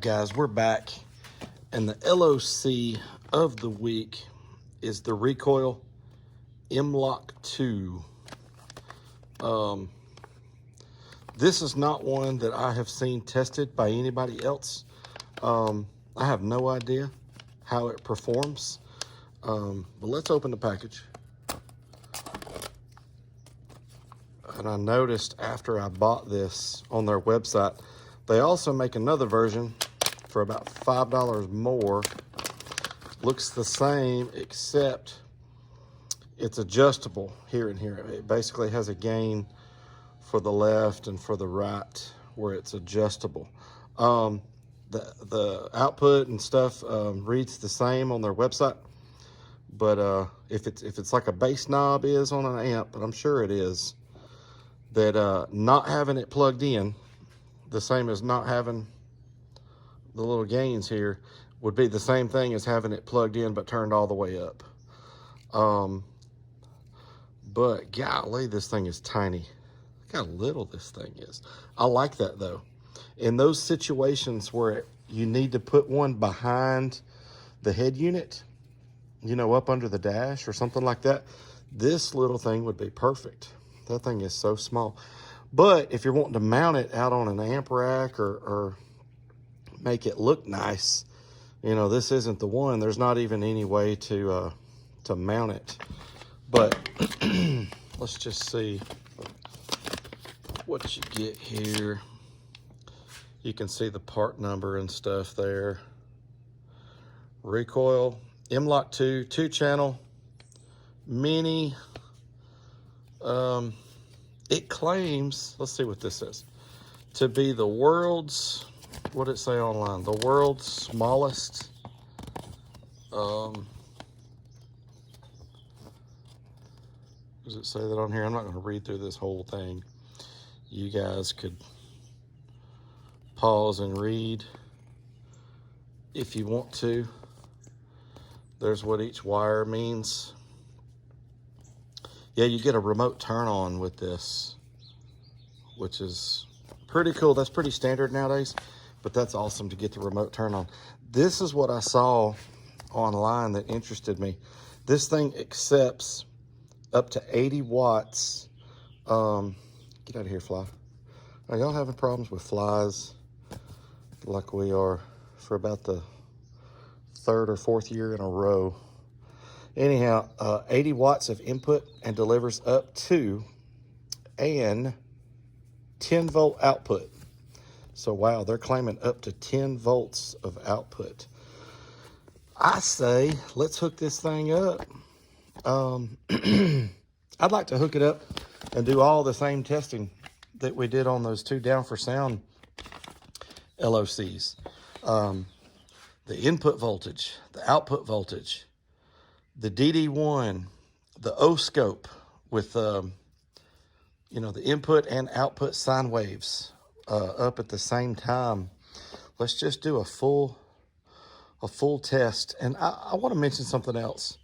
right, guys, we're back, and the LOC of the week is the Recoil MLOC2. This is not one that I have seen tested by anybody else. I have no idea how it performs, but let's open the package. And I noticed after I bought this on their website, they also make another version for about $5 more. Looks the same, except it's adjustable here and here. It basically has a gain for the left and for the right where it's adjustable. The output and stuff reads the same on their website, but if it's like a bass knob is on an amp, but I'm sure it is, that not having it plugged in, the same as not having the little gains here, would be the same thing as having it plugged in but turned all the way up. But golly, this thing is tiny. Look how little this thing is. I like that though. In those situations where you need to put one behind the head unit, you know, up under the dash or something like that, this little thing would be perfect. That thing is so small. But if you're wanting to mount it out on an amp rack or make it look nice, you know, this isn't the one. There's not even any way to mount it. But let's just see what you get here. You can see the part number and stuff there. Recoil MLOC2 2-channel mini. It claims, let's see what this is, to be the world's, what did it say online? The world's smallest does it say that on here? I'm not going to read through this whole thing. You guys could pause and read if you want to. There's what each wire means. Yeah, you get a remote turn on with this, which is pretty cool. That's pretty standard nowadays, but that's awesome to get the remote turn on. This is what I saw online that interested me. This thing accepts up to 80 watts. Get out of here, fly. Are y'all having problems with flies like we are for about the 3rd or 4th year in a row? Anyhow, 80 watts of input and delivers up to an 10-volt output. So, wow, they're claiming up to 10 volts of output. I say, let's hook this thing up. I'd like to hook it up and do all the same testing that we did on those 2 Down for Sound LOCs. The input voltage, the output voltage, the DD1, the O-scope with, you know, the input and output sine waves up at the same time. Let's just do a full test. And I want to mention something else.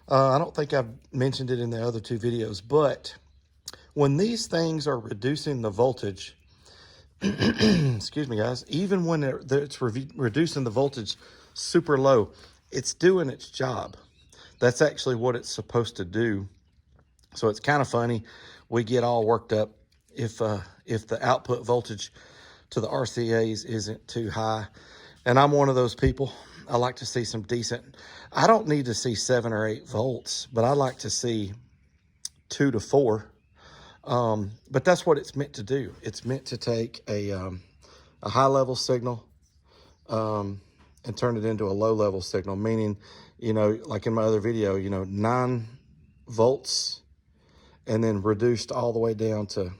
I don't think I've mentioned it in the other 2 videos, but when these things are reducing the voltage, excuse me, guys, even when it's reducing the voltage super low, it's doing its job. That's actually what it's supposed to do. So it's kind of funny. We get all worked up if the output voltage to the RCAs isn't too high. And I'm one of those people. I like to see some decent, I don't need to see 7 or 8 volts, but I like to see 2 to 4. But that's what it's meant to do. It's meant to take a high level signal and turn it into a low level signal, meaning, you know, like in my other video, you know, 9 volts and then reduced all the way down to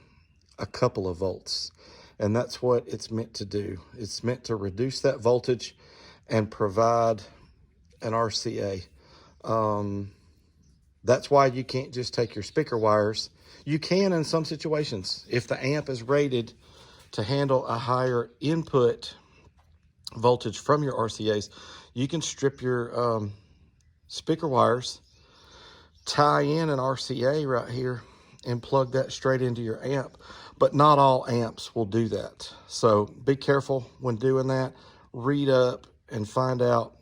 a couple of volts. And that's what it's meant to do. It's meant to reduce that voltage and provide an RCA. That's why you can't just take your speaker wires. You can in some situations. If the amp is rated to handle a higher input voltage from your RCAs, you can strip your speaker wires, tie in an RCA right here, and plug that straight into your amp. But not all amps will do that. So be careful when doing that. read up and find out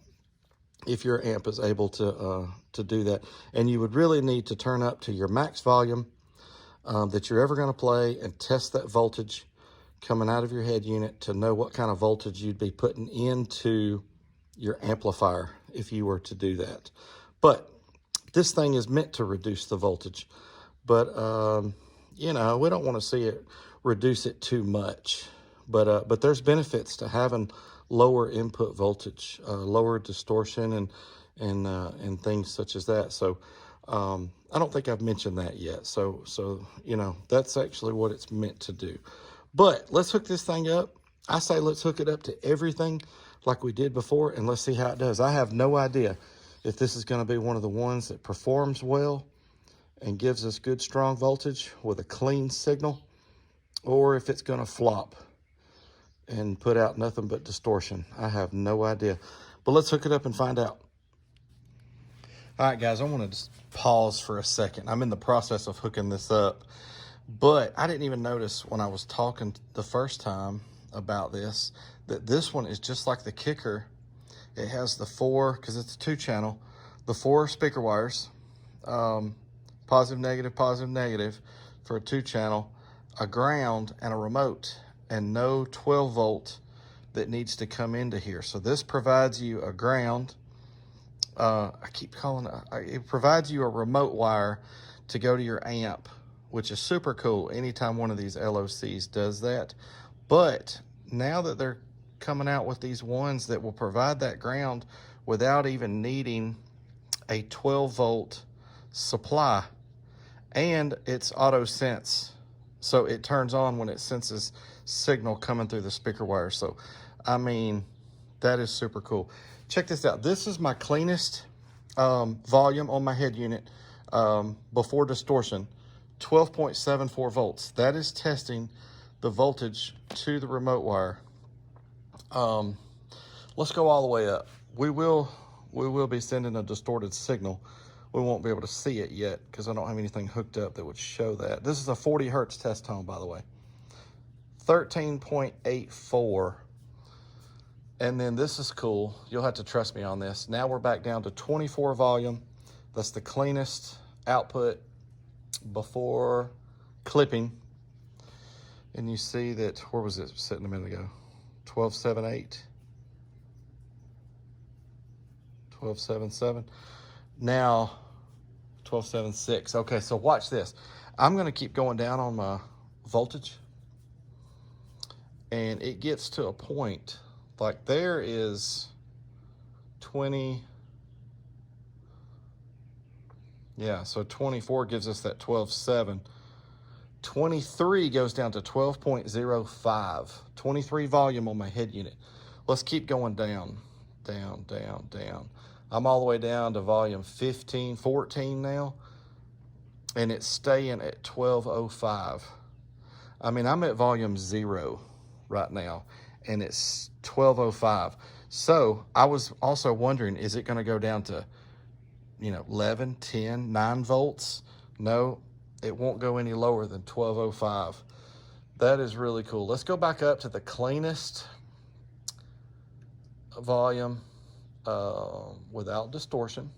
if your amp is able to do that. And you would really need to turn up to your max volume that you're ever going to play and test that voltage coming out of your head unit to know what kind of voltage you'd be putting into your amplifier if you were to do that. But this thing is meant to reduce the voltage, but you know, we don't want to see it reduce it too much. But there's benefits to having lower input voltage, lower distortion, and things such as that. So I don't think I've mentioned that yet. So you know, that's actually what it's meant to do. But let's hook this thing up. I say let's hook it up to everything like we did before, and let's see how it does. I have no idea if this is going to be one of the ones that performs well and gives us good strong voltage with a clean signal, or if it's going to flop and put out nothing but distortion. I have no idea. But let's hook it up and find out. All right, guys, I want to just pause for a second. I'm in the process of hooking this up, but I didn't even notice when I was talking the first time about this, that this one is just like the kicker. It has the four, because it's a 2-channel, the 4 speaker wires, positive, negative for a 2-channel, a ground, and a remote, and no 12 volt that needs to come into here. So this provides you a ground. I keep calling it provides you a remote wire to go to your amp, which is super cool anytime one of these LOCs does that. But now that they're coming out with these ones that will provide that ground without even needing a 12 volt supply, and it's auto sense, so it turns on when it senses signal coming through the speaker wire. So I mean, that is super cool. Check this out. This is my cleanest volume on my head unit before distortion, 12.74 volts. That is testing the voltage to the remote wire. Let's go all the way up. We will be sending a distorted signal. We won't be able to see it yet because I don't have anything hooked up that would show that. This is a 40 hertz test tone, by the way. 13.84. And then this is cool. You'll have to trust me on this. Now we're back down to 24 volume. That's the cleanest output before clipping. And you see that, where was it sitting a minute ago? 12.78. 12.77. Now 12.76. Okay, so watch this. I'm going to keep going down on my voltage, and it gets to a point like there is 20. Yeah, so 24 gives us that 12.7. 23 goes down to 12.05. 23 volume on my head unit. Let's keep going down, down, down, down. I'm all the way down to volume 15, 14 now, and it's staying at 12.05. I mean, I'm at volume 0 right now, and it's 12.05. So I was also wondering, is it going to go down to, 11, 10, 9 volts? No, it won't go any lower than 12.05. That is really cool. Let's go back up to the cleanest volume without distortion.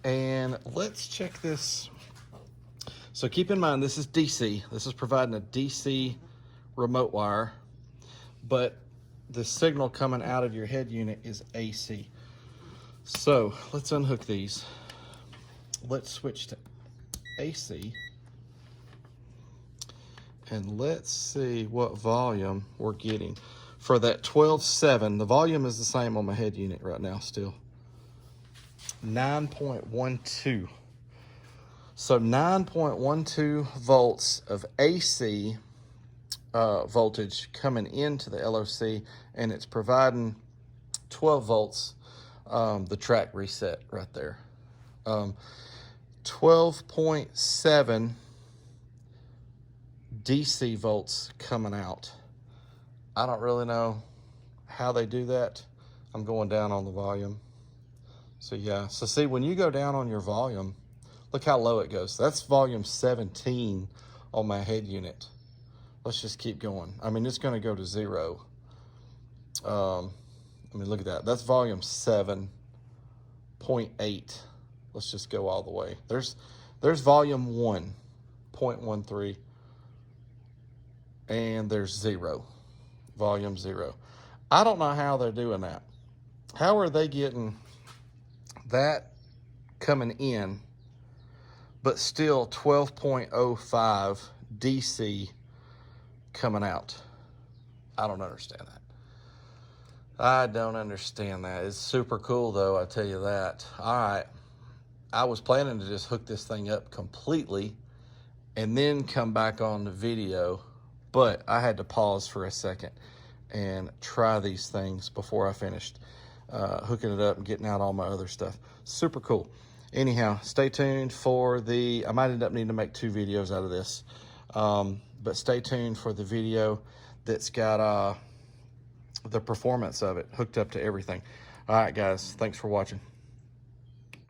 And let's check this. So keep in mind, this is DC. This is providing a DC remote wire, but the signal coming out of your head unit is AC. So let's unhook these. Let's switch to AC, and let's see what volume we're getting for that 12.7. The volume is the same on my head unit right now still. 9.12. So 9.12 volts of AC voltage coming into the LOC, and it's providing 12 volts, the track reset right there. 12.7 DC volts coming out. I don't really know how they do that. I'm going down on the volume. So yeah, so see, when you go down on your volume, look how low it goes. That's volume 17 on my head unit. Let's just keep going. I mean, it's going to go to 0 I mean, look at that. That's volume 7.8. Let's just go all the way. There's volume 1.13, and there's 0, volume 0. I don't know how they're doing that. How are they getting that coming in, but still 12.05 DC coming out? I don't understand that. I don't understand that. It's super cool, though, I tell you that. All right. I was planning to just hook this thing up completely and then come back on the video, but I had to pause for a second and try these things before I finished hooking it up and getting out all my other stuff. Super cool. Anyhow, stay tuned for I might end up needing to make 2 videos out of this, but stay tuned for the video that's got the performance of it hooked up to everything. All right, guys, thanks for watching.